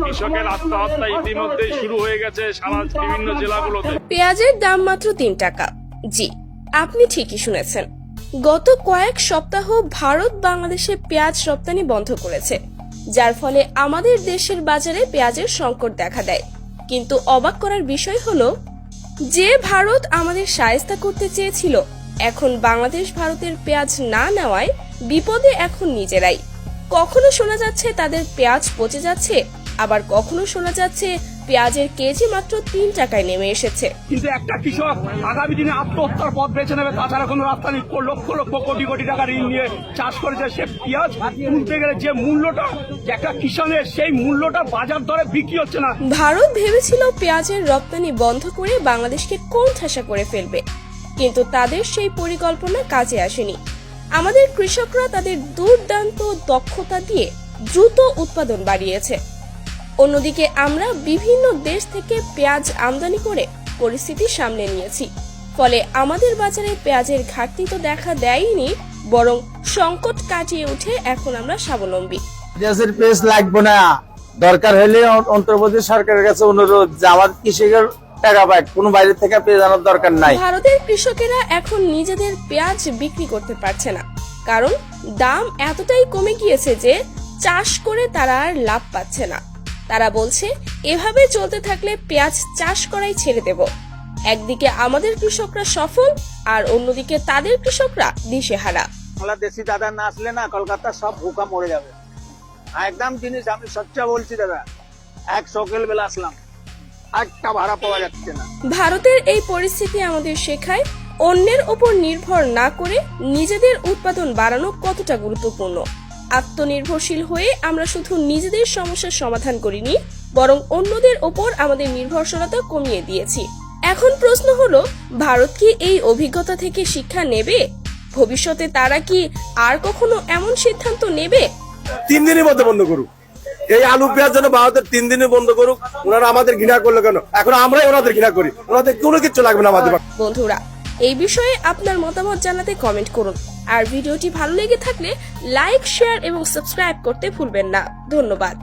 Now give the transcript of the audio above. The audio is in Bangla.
কৃষকের আত্মহত্যা ইতিমধ্যেই শুরু হয়ে গেছে সারা বিভিন্ন জেলাগুলোতে। পেঁয়াজের দাম মাত্র 3 টাকা। জি, আপনি ঠিকই শুনেছেন। গত কয়েক সপ্তাহ ভারত বাংলাদেশে পেঁয়াজ রপ্তানি বন্ধ করেছে, যার ফলে আমাদের দেশের বাজারে পেঁয়াজের সংকট দেখা দেয়। কিন্তু অবাক করার বিষয় হলো, যে ভারত আমাদের শায়েস্তা করতে চেয়েছিল, এখন বাংলাদেশ ভারতের পেঁয়াজ না নেওয়ায় বিপদে এখন নিজেরাই। কখনো শোনা যাচ্ছে তাদের পেঁয়াজ পচে যাচ্ছে, আবার কখনো শোনা যাচ্ছে পেঁয়াজের কেজি মাত্র 3 টাকায় নেমে এসেছে। কিন্তু একটা কৃষক আগামী দিনে আত্মহত্যার পথ বেছে নেবে, তাছাড়া কোনো রাস্তা নেই। লক্ষ লক্ষ কোটি কোটি টাকা ঋণ নিয়ে চাষ করেছে, সে পেঁয়াজ তুলতে গেলে যে মূল্যটা একটা কিষানের, সেই মূল্যটা বাজার দরে বিক্রি হচ্ছে না। ভারত ভেবেছিল পেঁয়াজের রপ্তানি বন্ধ করে বাংলাদেশকে কোণঠাসা করে ফেলবে, কিন্তু তাদের সেই পরিকল্পনা কাজে আসেনি। আমাদের কৃষকরা তাদের দুর্দান্ত দক্ষতা দিয়ে দ্রুত উৎপাদন বাড়িয়েছে। অন্যদিকে আমরা বিভিন্ন দেশ থেকে পেঁয়াজ আমদানি করে পরিস্থিতি সামলে নিয়েছি, ফলে আমাদের বাজারে পেঁয়াজের ঘাটতি তো দেখা দেয়নি, বরং সংকট কাটিয়ে উঠে এখন আমরা স্বাবলম্বী। পেঁয়াজের পেঁয়াজ লাগবে না, দরকার হলে অন্তর্বর্তী সরকারের কাছে অনুরোধ যে আমার কৃষকের টাকা পায়, কোনো বাইরে থেকে পেঁয়াজ আনার দরকার নাই। ভারতের কৃষকেরা এখন নিজেদের পেঁয়াজ বিক্রি করতে পারছে না, কারণ দাম এতটাই কমে গিয়েছে যে চাষ করে তারা আর লাভ পাচ্ছে না। তারা বলছে, এভাবে চলতে থাকলে পেঁয়াজ চাষ করাই ছেড়ে দেব। একদিকে আমাদের কৃষকরা সফল, আর অন্যদিকে তাদের কৃষকরা দিশেহারা। বাংলাদেশি দাদা না আসলে না, কলকাতা সব ভুকা মরে যাবে একদম। জিনিস আমি সচ্চা বলছি দাদা, সকাল বেলা আসলাম, একটা ভাড়া পাওয়া যাচ্ছে না। ভারতের এই পরিস্থিতি আমাদের শেখায়, অন্যের উপর নির্ভর না করে নিজেদের উৎপাদন বাড়ানো কতটা গুরুত্বপূর্ণ। আত্মনির্ভরশীল হয়ে আমরা শুধু নিজেদের সমস্যার সমাধান করিনি, বরং অন্যদের ওপর আমাদের নির্ভরশীলতা কমিয়ে দিয়েছি। এখন প্রশ্ন হলো, ভারত কি এই অভিজ্ঞতা থেকে শিক্ষা নেবে? ভবিষ্যতে তারা কি আর কখনো এমন সিদ্ধান্ত নেবে? 3 দিনের মধ্যে বন্ধ করুক এই আলু পেঁয়াজ, যেন ভারতের 3 দিনে বন্ধ করুক। ওনারা আমাদের ঘৃণা করলো কেন? এখন আমরাই ওনাদের ঘৃণা করি, ওনাদের কোনো কিছু লাগবে না আমাদের। বন্ধুরা, এই বিষয়ে আপনার মতামত জানাতে কমেন্ট করুন, আর ভিডিওটি ভালো লেগে থাকলে লাইক, শেয়ার এবং সাবস্ক্রাইব করতে ভুলবেন না। ধন্যবাদ।